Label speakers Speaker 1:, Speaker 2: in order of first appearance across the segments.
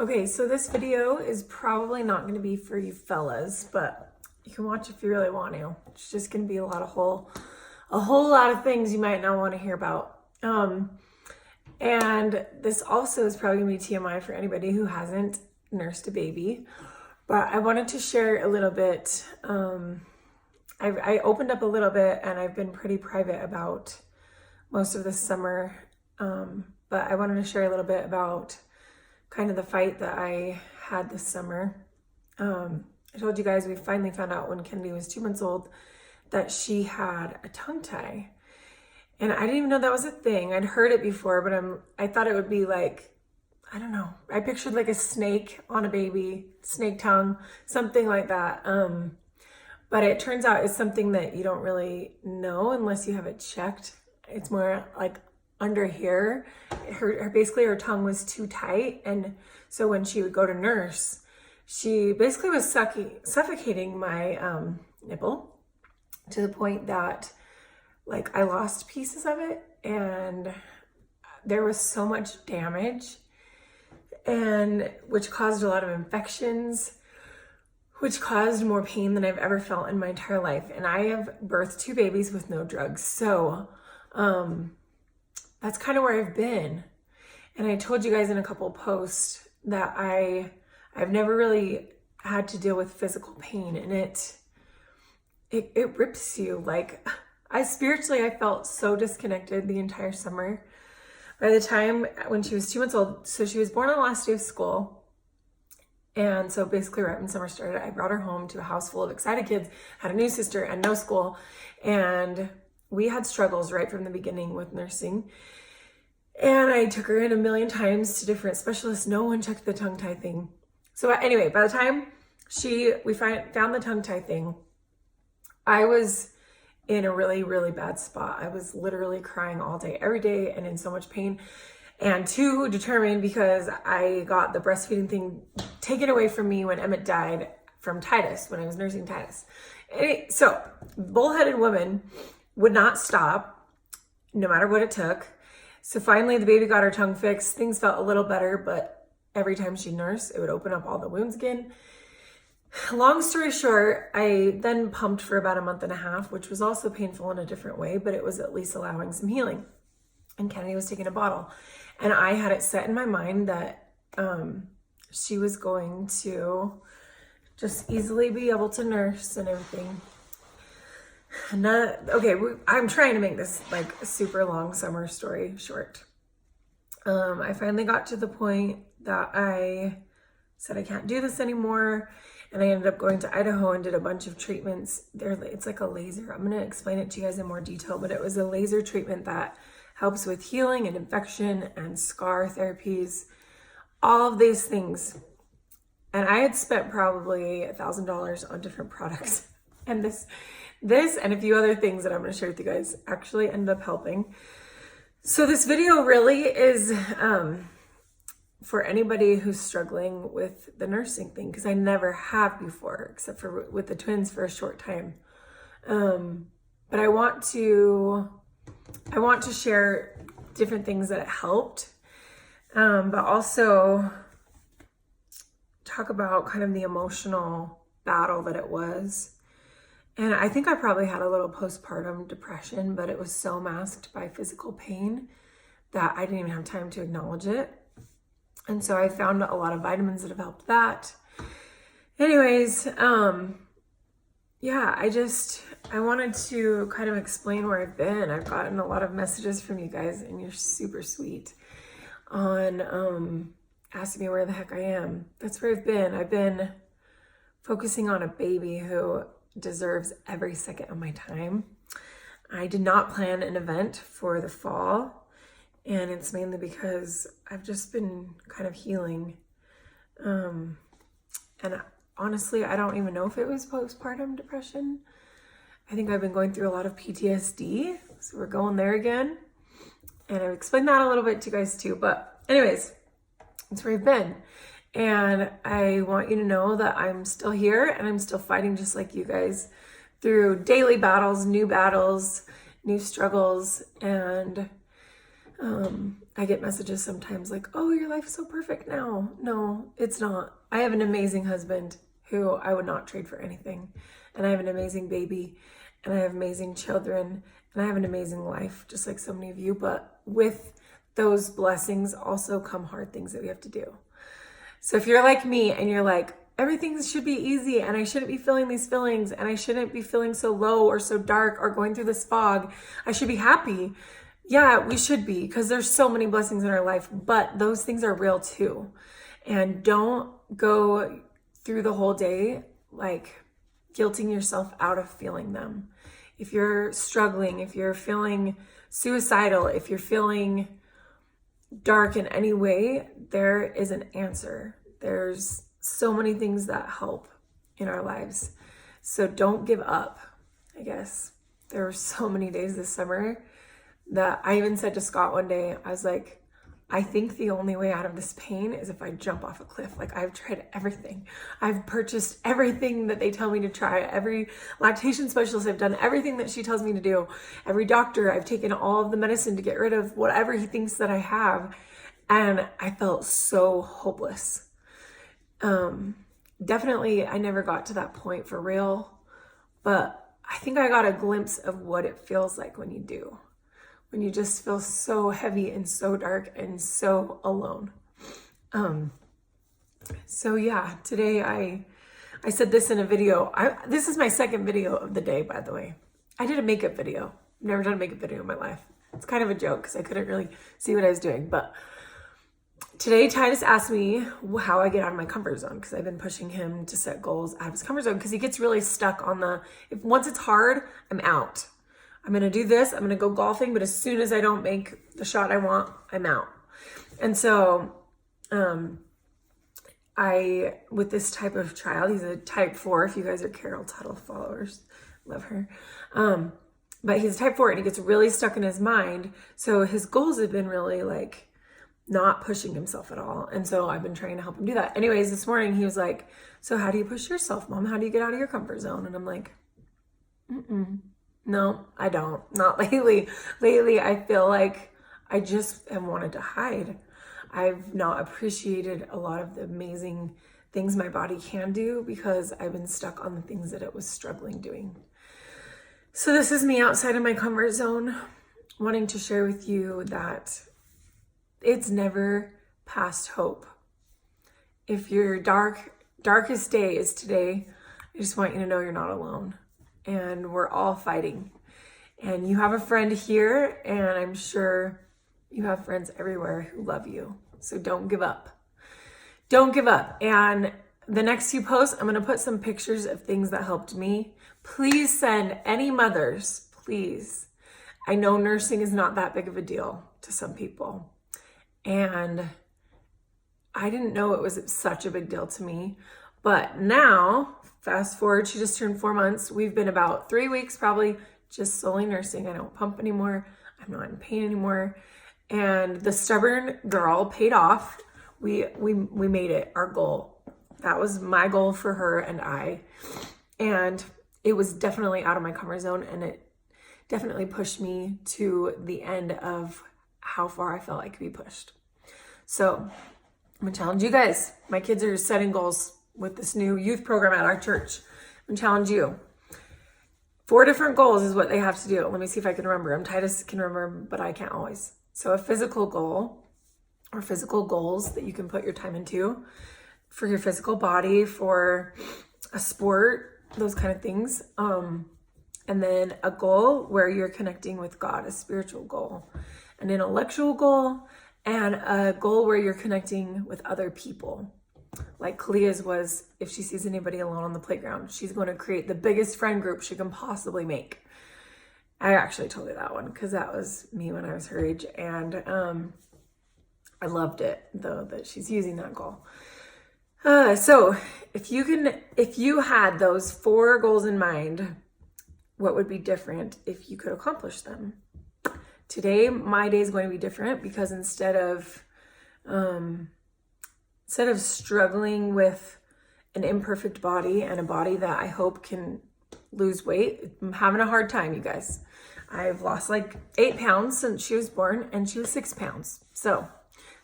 Speaker 1: Okay, so this video is probably not going to be for you fellas, but you can watch if you really want to. It's just going to be a whole lot of things you might not want to hear about. And this also is probably going to be TMI for anybody who hasn't nursed a baby. But I wanted to share a little bit. I opened up a little bit, and I've been pretty private about most of this summer. But I wanted to share a little bit about kind of the fight that I had this summer. I told you guys we finally found out when Kennedy was 2 months old that she had a tongue tie. And I didn't even know that was a thing. I'd heard it before, but I thought it would be like, I don't know. I pictured like a snake on a baby, snake tongue, something like that. But it turns out it's something that you don't really know unless you have it checked. It's more like under here. Basically her tongue was too tight, and so when she would go to nurse, she basically was suffocating my nipple to the point that like I lost pieces of it, and there was so much damage, and which caused a lot of infections, which caused more pain than I've ever felt in my entire life. And I have birthed 2 babies with no drugs. So that's kind of where I've been. And I told you guys in a couple posts that I've never really had to deal with physical pain, and it rips you. Like I felt so disconnected the entire summer. By the time when she was 2 months old, so she was born on the last day of school. And so basically right when summer started, I brought her home to a house full of excited kids, had a new sister and no school. And we had struggles right from the beginning with nursing. And I took her in a million times to different specialists. No one checked the tongue tie thing. So anyway, by the time we found the tongue tie thing, I was in a really, really bad spot. I was literally crying all day, every day, and in so much pain. And too determined because I got the breastfeeding thing taken away from me when Emmett died from Titus, when I was nursing Titus. So bullheaded woman would not stop no matter what it took. So finally the baby got her tongue fixed. Things felt a little better, but every time she nursed, it would open up all the wounds again. Long story short, I then pumped for about a month and a half, which was also painful in a different way, but it was at least allowing some healing. And Kennedy was taking a bottle. And I had it set in my mind that she was going to just easily be able to nurse and everything. I'm trying to make this like a super long summer story short. I finally got to the point that I said I can't do this anymore. And I ended up going to Idaho and did a bunch of treatments. It's like a laser. I'm going to explain it to you guys in more detail, but it was a laser treatment that helps with healing and infection and scar therapies, all of these things. And I had spent probably $1,000 on different products. And this and a few other things that I'm going to share with you guys actually ended up helping. So this video really is for anybody who's struggling with the nursing thing, because I never have before, except for with the twins for a short time. But I want to share different things that it helped, but also talk about kind of the emotional battle that it was. And I think I probably had a little postpartum depression, but it was so masked by physical pain that I didn't even have time to acknowledge it. And so I found a lot of vitamins that have helped that. Anyways, yeah, I wanted to kind of explain where I've been. I've gotten a lot of messages from you guys, and you're super sweet on asking me where the heck I am. That's where I've been. I've been focusing on a baby who deserves every second of my time. I did not plan an event for the fall, and it's mainly because I've just been kind of healing. And honestly, I don't even know if it was postpartum depression. I think I've been going through a lot of PTSD. So we're going there again. And I've explained that a little bit to you guys too. But anyways, that's where I've been. And I want you to know that I'm still here and I'm still fighting just like you guys through daily battles, new struggles. And I get messages sometimes like, oh, your life is so perfect now. No, it's not. I have an amazing husband who I would not trade for anything. And I have an amazing baby, and I have amazing children, and I have an amazing life, just like so many of you. But with those blessings also come hard things that we have to do. So if you're like me and you're like, everything should be easy and I shouldn't be feeling these feelings and I shouldn't be feeling so low or so dark or going through this fog, I should be happy. Yeah, we should be, because there's so many blessings in our life, but those things are real too. And don't go through the whole day like guilting yourself out of feeling them. If you're struggling, if you're feeling suicidal, if you're feeling dark in any way, there is an answer. There's so many things that help in our lives. So don't give up, I guess. There were so many days this summer that I even said to Scott one day, I was like, I think the only way out of this pain is if I jump off a cliff. Like, I've tried everything. I've purchased everything that they tell me to try. Every lactation specialist, I've done everything that she tells me to do. Every doctor, I've taken all of the medicine to get rid of whatever he thinks that I have. And I felt so hopeless. Definitely, I never got to that point for real. But I think I got a glimpse of what it feels like when you do. When you just feel so heavy and so dark and so alone. So yeah, today I said this in a video. This is my second video of the day, by the way. I did a makeup video. I've never done a makeup video in my life. It's kind of a joke because I couldn't really see what I was doing. But today Titus asked me how I get out of my comfort zone, because I've been pushing him to set goals out of his comfort zone, because he gets really stuck on once it's hard, I'm out. I'm going to do this. I'm going to go golfing. But as soon as I don't make the shot I want, I'm out. And so with this type of child, he's a type 4. If you guys are Carol Tuttle followers, love her. But he's a type 4 and he gets really stuck in his mind. So his goals have been really like not pushing himself at all. And so I've been trying to help him do that. Anyways, this morning he was like, so how do you push yourself, Mom? How do you get out of your comfort zone? And I'm like, no, I don't. Not lately. Lately, I feel like I just have wanted to hide. I've not appreciated a lot of the amazing things my body can do because I've been stuck on the things that it was struggling doing. So this is me outside of my comfort zone, wanting to share with you that it's never past hope. If your darkest day is today, I just want you to know you're not alone. And we're all fighting. And you have a friend here, and I'm sure you have friends everywhere who love you. So don't give up. Don't give up. And the next few posts, I'm going to put some pictures of things that helped me. Please send any mothers, please. I know nursing is not that big of a deal to some people. And I didn't know it was such a big deal to me. But now, fast forward, she just turned 4 months. We've been about 3 weeks probably just solely nursing. I don't pump anymore. I'm not in pain anymore. And the stubborn girl paid off. We made it our goal. That was my goal for her and I. And it was definitely out of my comfort zone, and it definitely pushed me to the end of how far I felt I could be pushed. So I'm gonna challenge you guys. My kids are setting goals with this new youth program at our church. I'm gonna challenge you. 4 different goals is what they have to do. Let me see if I can remember them. Titus can remember, but I can't always. So a physical goal, or physical goals that you can put your time into for your physical body, for a sport, those kind of things. And then a goal where you're connecting with God, a spiritual goal, an intellectual goal, and a goal where you're connecting with other people. Like Kalia's was, if she sees anybody alone on the playground, she's going to create the biggest friend group she can possibly make. I actually told her that one because that was me when I was her age. And I loved it, though, that she's using that goal. So if you had those 4 goals in mind, what would be different if you could accomplish them? Today, my day is going to be different because instead of struggling with an imperfect body and a body that I hope can lose weight, I'm having a hard time, you guys. I've lost like 8 pounds since she was born, and she was 6 pounds. So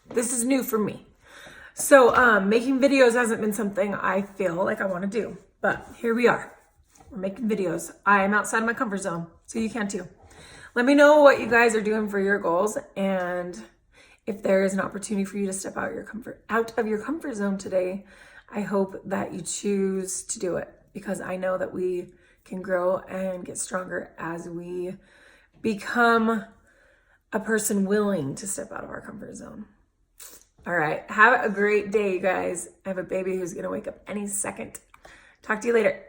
Speaker 1: this is new for me. So making videos hasn't been something I feel like I want to do, but here we are. We're making videos. I am outside my comfort zone, so you can too. Let me know what you guys are doing for your goals, and if there is an opportunity for you to step out of your comfort zone today, I hope that you choose to do it, because I know that we can grow and get stronger as we become a person willing to step out of our comfort zone. All right. Have a great day, you guys. I have a baby who's going to wake up any second. Talk to you later.